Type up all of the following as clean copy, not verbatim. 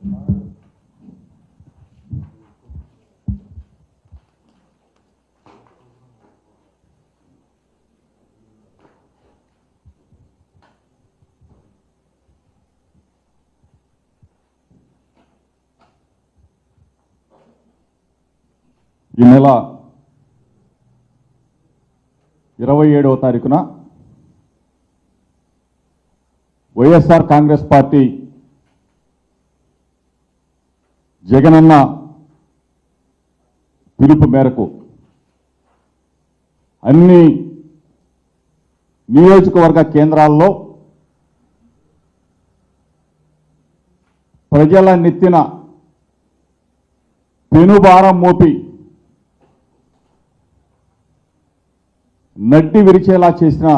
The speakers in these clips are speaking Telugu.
ఈ నెల 27వ తారీఖున వైఎస్ఆర్ కాంగ్రెస్ పార్టీ జగనన్న పిలుపు మేరకు అన్ని నియోజకవర్గ కేంద్రాల్లో ప్రజల నెత్తిన పెనుభారం మోపి నడ్డి విరిచేలా చేసిన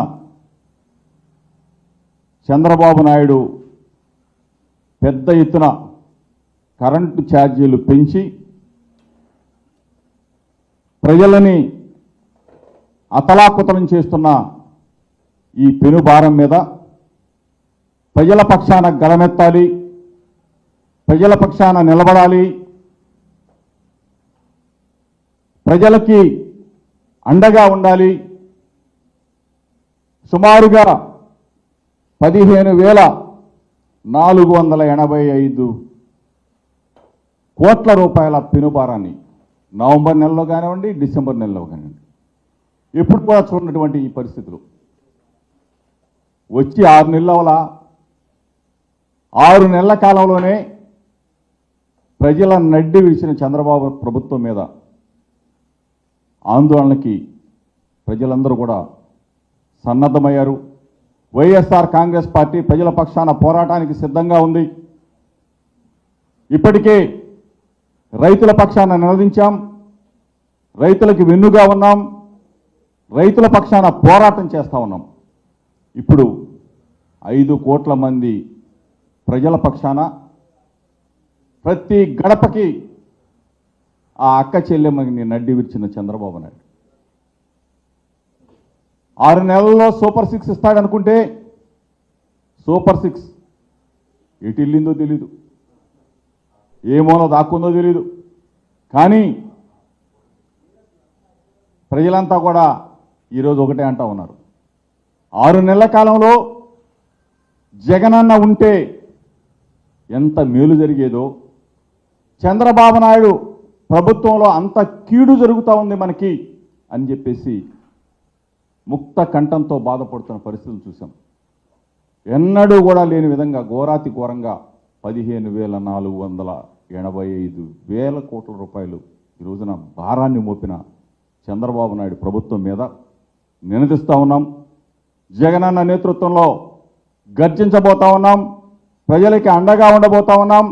చంద్రబాబు నాయుడు పెద్ద ఎత్తున కరెంటు ఛార్జీలు పెంచి ప్రజలని అతలాకుతలం చేస్తున్న ఈ పెనుభారం మీద ప్రజల పక్షాన గళమెత్తాలి, ప్రజల పక్షాన నిలబడాలి, ప్రజలకి అండగా ఉండాలి. సుమారుగా 15,485 కోట్ల రూపాయల పెనుభారాన్ని నవంబర్ నెలలో కానివ్వండి, డిసెంబర్ నెలలో కానివ్వండి, ఎప్పుడు కూడా చూడనటువంటి ఈ పరిస్థితులు వచ్చి 6 నెలల 6 నెలల కాలంలోనే ప్రజల నడ్డి విరిచిన చంద్రబాబు ప్రభుత్వం మీద ఆందోళనకి ప్రజలందరూ కూడా సన్నద్ధమయ్యారు. వైఎస్ఆర్ కాంగ్రెస్ పార్టీ ప్రజల పక్షాన పోరాటానికి సిద్ధంగా ఉంది. ఇప్పటికే రైతుల పక్షాన నిలదించాం, రైతులకు వెన్నుగా ఉన్నాం, రైతుల పక్షాన పోరాటం చేస్తా ఉన్నాం. ఇప్పుడు 5 కోట్ల మంది ప్రజల పక్షాన ప్రతి గడపకి ఆ అక్క చెల్లెమ్మని నడ్డి విరిచిన చంద్రబాబు నాయుడు 6 నెలల్లో సూపర్ 6 ఇస్తాడనుకుంటే సూపర్ 6 ఎటు వెళ్ళిందో తెలీదు, ఏ మూల దాక్కుందో తెలీదు. కానీ ప్రజలంతా కూడా ఈరోజు ఒకటే అంటా ఉన్నారు, 6 నెలల కాలంలో జగనన్న ఉంటే ఎంత మేలు జరిగేదో, చంద్రబాబు నాయుడు ప్రభుత్వంలో అంత కీడు జరుగుతూ ఉంది మనకి అని చెప్పేసి ముక్త కంఠంతో బాధపడుతున్న పరిస్థితులు చూసాం. ఎన్నడూ కూడా లేని విధంగా ఘోరాతి ఘోరంగా 15,485 కోట్ల రూపాయలు ఈ రోజున భారాన్ని మోపిన చంద్రబాబు నాయుడు ప్రభుత్వం మీద నినదిస్తూ ఉన్నాం. జగనన్న నేతృత్వంలో గర్జించబోతా ఉన్నాం, ప్రజలకి అండగా ఉండబోతా ఉన్నాం.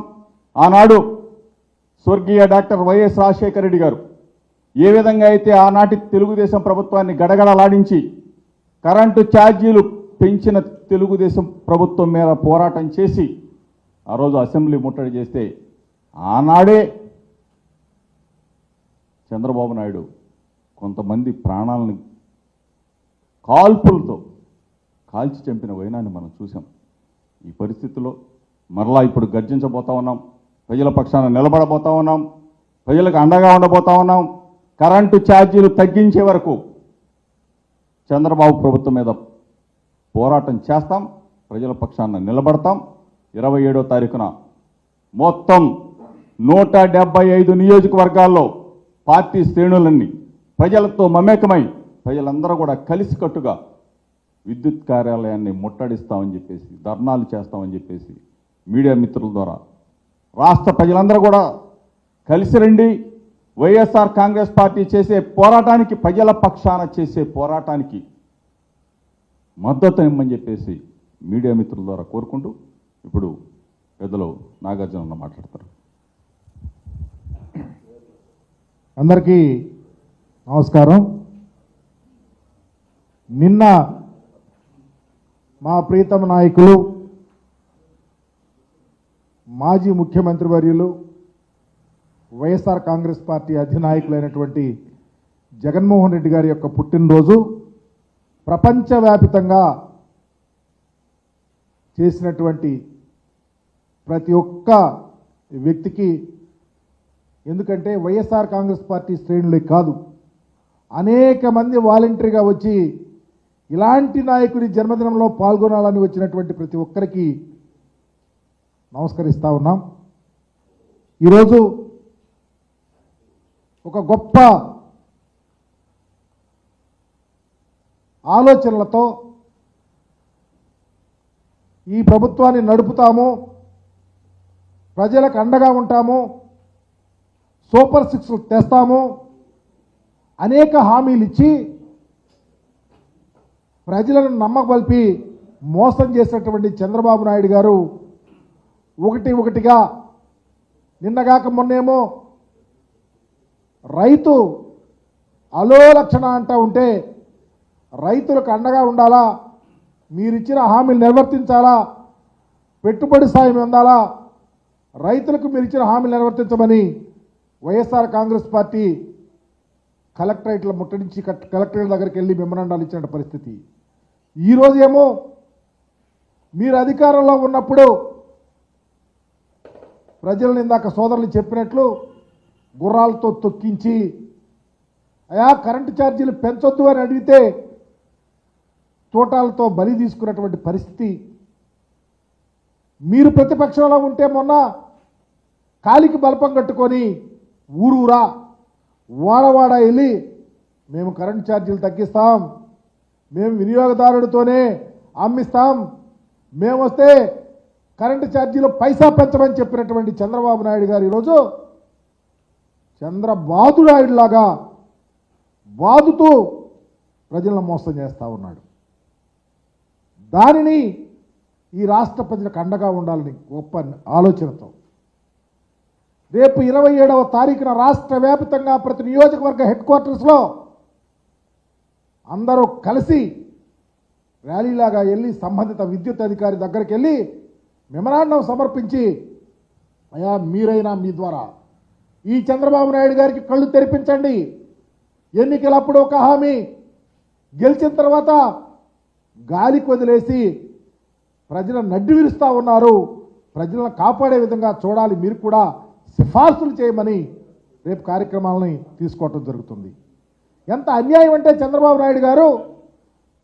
ఆనాడు స్వర్గీయ డాక్టర్ వైఎస్ రాజశేఖర రెడ్డి గారు ఏ విధంగా అయితే ఆనాటి తెలుగుదేశం ప్రభుత్వాన్ని గడగడలాడించి కరెంటు ఛార్జీలు పెంచిన తెలుగుదేశం ప్రభుత్వం మీద పోరాటం చేసి ఆ రోజు అసెంబ్లీ ముట్టడి చేస్తే ఆనాడే చంద్రబాబు నాయుడు కొంతమంది ప్రాణాలను కాల్పులతో కాల్చి చంపిన వైనాన్ని మనం చూసాం. ఈ పరిస్థితుల్లో మరలా ఇప్పుడు గర్జించబోతా ఉన్నాం, ప్రజల పక్షాన నిలబడబోతా ఉన్నాం, ప్రజలకు అండగా ఉండబోతా ఉన్నాం. కరెంటు ఛార్జీలు తగ్గించే వరకు చంద్రబాబు ప్రభుత్వం మీద పోరాటం చేస్తాం, ప్రజల పక్షాన నిలబడతాం. 27వ తారీఖున మొత్తం 175 నియోజకవర్గాల్లో పార్టీ శ్రేణులన్నీ ప్రజలతో మమేకమై ప్రజలందరూ కూడా కలిసికట్టుగా విద్యుత్ కార్యాలయాన్ని ముట్టడిస్తామని చెప్పేసి, ధర్నాలు చేస్తామని చెప్పేసి మీడియా మిత్రుల ద్వారా రాష్ట్ర ప్రజలందరూ కూడా కలిసి రండి. వైఎస్ఆర్ కాంగ్రెస్ పార్టీ చేసే పోరాటానికి, ప్రజల పక్షాన చేసే పోరాటానికి మద్దతు ఇమ్మని చెప్పేసి మీడియా మిత్రుల ద్వారా కోరుకుంటూ ఇప్పుడు పెద్దలు నాగార్జున మాట్లాడతారు. అందరికీ నమస్కారం. నిన్న మా ప్రీతమ నాయకులు మాజీ ముఖ్యమంత్రి వర్యులు వైఎస్ఆర్ కాంగ్రెస్ పార్టీ అధినాయకులైనటువంటి జగన్మోహన్ రెడ్డి గారి యొక్క పుట్టినరోజు ప్రపంచవ్యాపితంగా చేసినటువంటి ప్రతి ఒక్క వ్యక్తికి, ఎందుకంటే వైఎస్ఆర్ కాంగ్రెస్ పార్టీ శ్రేణులే కాదు, అనేక మంది వాలంటరీగా వచ్చి ఇలాంటి నాయకుడి జన్మదినంలో పాల్గొనాలని వచ్చినటువంటి ప్రతి ఒక్కరికి నమస్కరిస్తా ఉన్నాం. ఈరోజు ఒక గొప్ప ఆలోచనలతో ఈ ప్రభుత్వాన్ని నడుపుతాము, ప్రజలకు అండగా ఉంటాము, సూపర్ సిక్స్ తెస్తాము, అనేక హామీలు ఇచ్చి ప్రజలను నమ్మబలిపి మోసం చేసినటువంటి చంద్రబాబు నాయుడు గారు ఒకటిగా నిన్నగాక మొన్నేమో రైతు అలో లక్షణ అంటూ ఉంటే రైతులకు అండగా ఉండాలా, మీరిచ్చిన హామీలు నిర్వర్తించాలా, పెట్టుబడి సాయం అందాలా, రైతులకు మీరు ఇచ్చిన హామీలు నిర్వర్తించమని వైఎస్ఆర్ కాంగ్రెస్ పార్టీ కలెక్టరేట్ల ముట్టడించి కలెక్టరేట్ దగ్గరికి వెళ్ళి మెమరాండాలు ఇచ్చిన పరిస్థితి. ఈరోజు ఏమో మీరు అధికారంలో ఉన్నప్పుడు ప్రజలను ఇందాక సోదరులు చెప్పినట్లు గుర్రాలతో తొక్కించి అయా కరెంటు ఛార్జీలు పెంచొద్దు అని అడిగితే తోటాలతో బలి తీసుకున్నటువంటి పరిస్థితి. మీరు ప్రతిపక్షంలో ఉంటే మొన్న కాలికి బలపం కట్టుకొని ఊరూరా వాడవాడ వెళ్ళి మేము కరెంటు ఛార్జీలు తగ్గిస్తాం, మేము వినియోగదారుడితోనే అమ్మిస్తాం, మేము వస్తే కరెంటు ఛార్జీలు పైసా పెంచమని చెప్పినటువంటి చంద్రబాబు నాయుడు గారు ఈరోజు చంద్రబాబు నాయుడు లాగా బాదుతూ ప్రజలను మోసం చేస్తూ ఉన్నాడు. దానిని ఈ రాష్ట్ర ప్రజలకు అండగా ఉండాలని గొప్ప ఆలోచనతో రేపు 27వ తారీఖున రాష్ట్ర వ్యాప్తంగా ప్రతి నియోజకవర్గ హెడ్ క్వార్టర్స్లో అందరూ కలిసి ర్యాలీలాగా వెళ్ళి సంబంధిత విద్యుత్ అధికారి దగ్గరికి వెళ్ళి మెమరాండం సమర్పించి అయా మీరైనా మీ ద్వారా ఈ చంద్రబాబు నాయుడు గారికి కళ్ళు తెరిపించండి, ఎన్నికలప్పుడు ఒక హామీ గెలిచిన తర్వాత గాలికి వదిలేసి ప్రజలను నడ్డి విరుస్తూ ఉన్నారు, ప్రజలను కాపాడే విధంగా చూడాలి, మీరు కూడా సిఫార్సులు చేయమని రేపు కార్యక్రమాలని తీసుకోవటం జరుగుతుంది. ఎంత అన్యాయం అంటే చంద్రబాబు నాయుడు గారు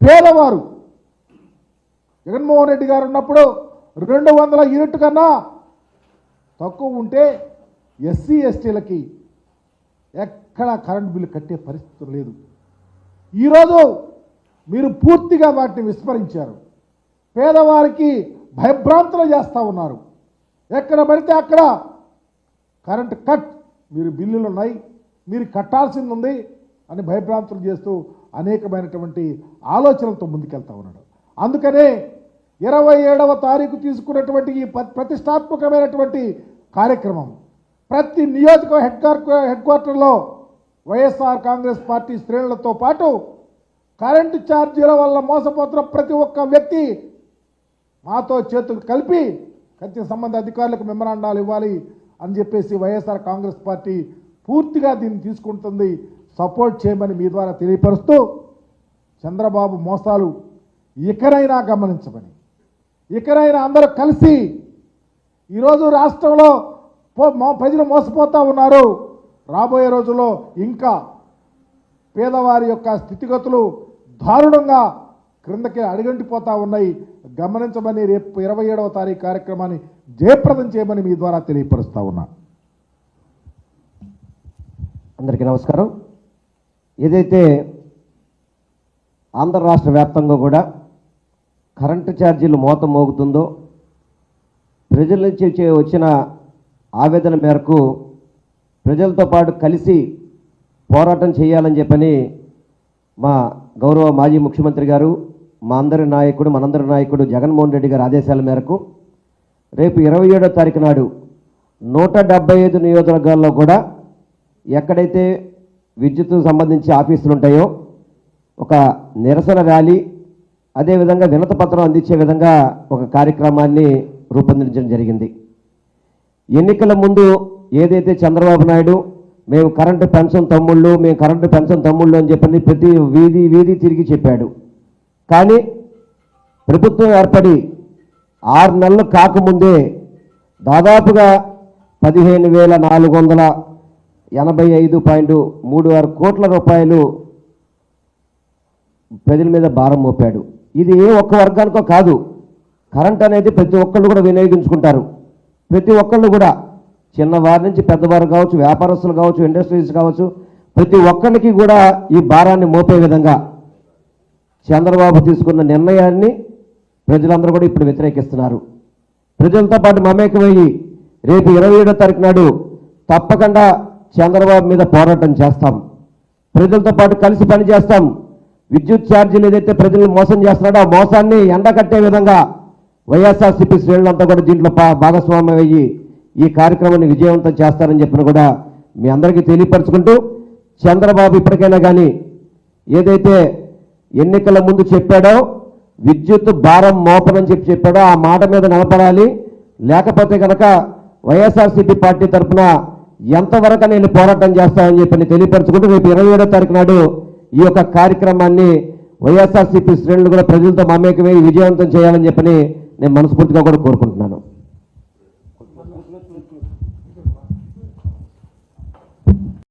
పేదవారు జగన్మోహన్ రెడ్డి గారు ఉన్నప్పుడు 200 యూనిట్ కన్నా తక్కువ ఉంటే ఎస్సీ ఎస్టీలకి ఎక్కడ కరెంట్ బిల్లు కట్టే పరిస్థితి లేదు. ఈరోజు మీరు పూర్తిగా వాటిని విస్మరించారు, పేదవారికి భయభ్రాంతులు చేస్తూ ఉన్నారు. ఎక్కడ పడితే అక్కడ కరెంట్ కట్, మీరు బిల్లులు ఉన్నాయి, మీరు కట్టాల్సింది ఉంది అని భయభ్రాంతులు చేస్తూ అనేకమైనటువంటి ఆలోచనలతో ముందుకెళ్తా ఉన్నాడు. అందుకనే 27వ తారీఖు తీసుకున్నటువంటి ఈ ప్రతిష్టాత్మకమైనటువంటి కార్యక్రమం ప్రతి నియోజకవర్గ హెడ్ క్వార్టర్లో వైఎస్ఆర్ కాంగ్రెస్ పార్టీ శ్రేణులతో పాటు కరెంటు ఛార్జీల వల్ల మోసపోతున్న ప్రతి ఒక్క వ్యక్తి మాతో చేతులు కలిపి ఖచ్చితంగా సంబంధ అధికారులకు మెమరాండాలు ఇవ్వాలి అని చెప్పేసి వైఎస్ఆర్ కాంగ్రెస్ పార్టీ పూర్తిగా దీన్ని తీసుకుంటుంది. సపోర్ట్ చేయమని మీ ద్వారా తెలియపరుస్తూ చంద్రబాబు మోసాలు ఇకనైనా గమనించమని, ఇకనైనా అందరూ కలిసి ఈరోజు రాష్ట్రంలో ప్రజలు మోసపోతూ ఉన్నారు. రాబోయే రోజుల్లో ఇంకా పేదవారి యొక్క స్థితిగతులు దారుణంగా క్రిందకి అడుగంటిపోతూ ఉన్నాయి. గమనించమని రేపు 27వ తారీఖు కార్యక్రమాన్ని జయప్రదం చేయమని మీ ద్వారా తెలియపరుస్తా ఉన్నా. అందరికీ నమస్కారం. ఏదైతే ఆంధ్ర రాష్ట్ర వ్యాప్తంగా కూడా కరెంటు ఛార్జీలు మోత మోగుతుందో ప్రజల నుంచి వచ్చిన ఆవేదన మేరకు ప్రజలతో పాటు కలిసి పోరాటం చేయాలని చెప్పని మా గౌరవ మాజీ ముఖ్యమంత్రి గారు, మా అందరి నాయకుడు, మనందరి నాయకుడు జగన్మోహన్ రెడ్డి గారి ఆదేశాల మేరకు రేపు 27వ తారీఖు నాడు 175 నియోజకవర్గాల్లో కూడా ఎక్కడైతే విద్యుత్కు సంబంధించి ఆఫీసులు ఉంటాయో ఒక నిరసన ర్యాలీ, అదేవిధంగా వినతి పత్రం అందించే విధంగా ఒక కార్యక్రమాన్ని రూపొందించడం జరిగింది. ఎన్నికల ముందు ఏదైతే చంద్రబాబు నాయుడు మేము కరెంటు పెన్షన్ తమ్ముళ్ళు, మేము కరెంటు పెన్షన్ తమ్ముళ్ళు అని చెప్పని ప్రతి వీధి తిరిగి చెప్పాడు. కానీ ప్రభుత్వం ఏర్పడి 6 నెలలు కాకముందే దాదాపుగా 15,485.36 కోట్ల రూపాయలు ప్రజల మీద భారం మోపాడు. ఇది ఏ ఒక్క వర్గానికో కాదు. కరెంట్ అనేది ప్రతి ఒక్కళ్ళు కూడా వినియోగించుకుంటారు. ప్రతి ఒక్కళ్ళు కూడా చిన్నవారి నుంచి పెద్దవారు కావచ్చు, వ్యాపారస్తులు కావచ్చు, ఇండస్ట్రీస్ కావచ్చు, ప్రతి ఒక్కరికి కూడా ఈ భారాన్ని మోపే విధంగా చంద్రబాబు తీసుకున్న నిర్ణయాన్ని ప్రజలందరూ కూడా ఇప్పుడు వ్యతిరేకిస్తున్నారు. ప్రజలతో పాటు మమేకమయ్యి రేపు 27వ తారీఖు నాడు తప్పకుండా చంద్రబాబు మీద పోరాటం చేస్తాం. ప్రజలతో పాటు కలిసి పనిచేస్తాం. విద్యుత్ ఛార్జీలు ఏదైతే ప్రజలను మోసం చేస్తున్నాడో ఆ మోసాన్ని ఎండకట్టే విధంగా వైఎస్ఆర్సీపీ శ్రేణులంతా కూడా దీంట్లో భాగస్వామ్యం అయ్యి ఈ కార్యక్రమాన్ని విజయవంతం చేస్తారని చెప్పిన కూడా మీ అందరికీ తెలియపరచుకుంటూ, చంద్రబాబు ఇప్పటికైనా కానీ ఏదైతే ఎన్నికల ముందు చెప్పాడో విద్యుత్ భారం మోపనని చెప్పాడో ఆ మాట మీద నిలబడాలి. లేకపోతే కనుక వైఎస్ఆర్సీపీ పార్టీ తరఫున ఎంతవరకు నేను పోరాటం చేస్తామని చెప్పి తెలియపరచుకుంటూ రేపు 27వ తారీఖు నాడు ఈ యొక్క కార్యక్రమాన్ని వైఎస్ఆర్సీపీ శ్రేణులు కూడా ప్రజలతో మమేకమై విజయవంతం చేయాలని చెప్పని నేను మనస్ఫూర్తిగా కూడా కోరుకుంటున్నాను.